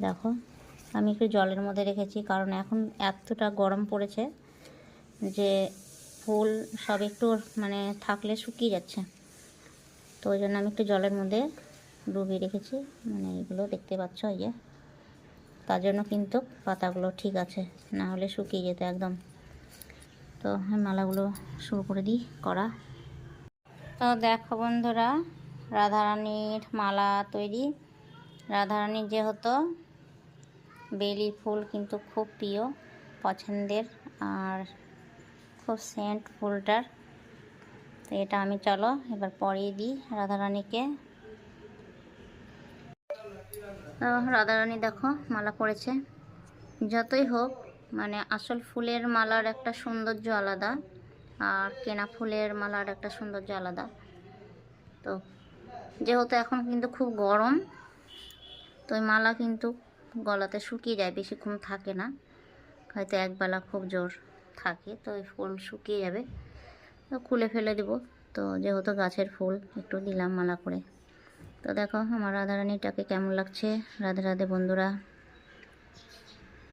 দেখো আমি একটু জলের মধ্যে রেখেছি, কারণ এখন এতটা গরম পড়েছে যে ফুল সব একটু মানে থাকলে শুকিয়ে যাচ্ছে। তো ওই জন্য আমি একটু জলের মধ্যে ডুবিয়ে রেখেছি। মানে এগুলো দেখতে পাচ্ছ, এই যে, তার জন্য কিন্তু পাতাগুলো ঠিক আছে, না হলে শুকিয়ে যেত একদম। তো আমি মালাগুলো শুরু করে দিই করা। তো দেখো বন্ধুরা, রাধারানীর মালা তৈরি। রাধারানীর যেহেতু বেলি ফুল কিন্তু খুব প্রিয়, পছন্দের, আর খুব সেন্ট ফুলটার। তো এটা আমি চলো এবার পরিয়ে দিই রাধারানীকে। তো রাধারানী দেখো মালা পড়েছে। যতই হোক মানে আসল ফুলের মালার একটা সৌন্দর্য আলাদা, আর কেনা ফুলের মালার একটা সৌন্দর্য আলাদা। তো যেহেতু এখন কিন্তু খুব গরম, তো ওই মালা কিন্তু গলাতে শুকিয়ে যায়, বেশিক্ষণ থাকে না, হয়তো একবেলা খুব জোর থাকে, তো ওই ফুল শুকিয়ে যাবে, তো খুলে ফেলে দেব। তো যেহেতু গাছের ফুল একটু দিলাম মালা করে। তো দেখো আমার রাধারানীটাকে কেমন লাগছে। রাধে রাধে বন্ধুরা।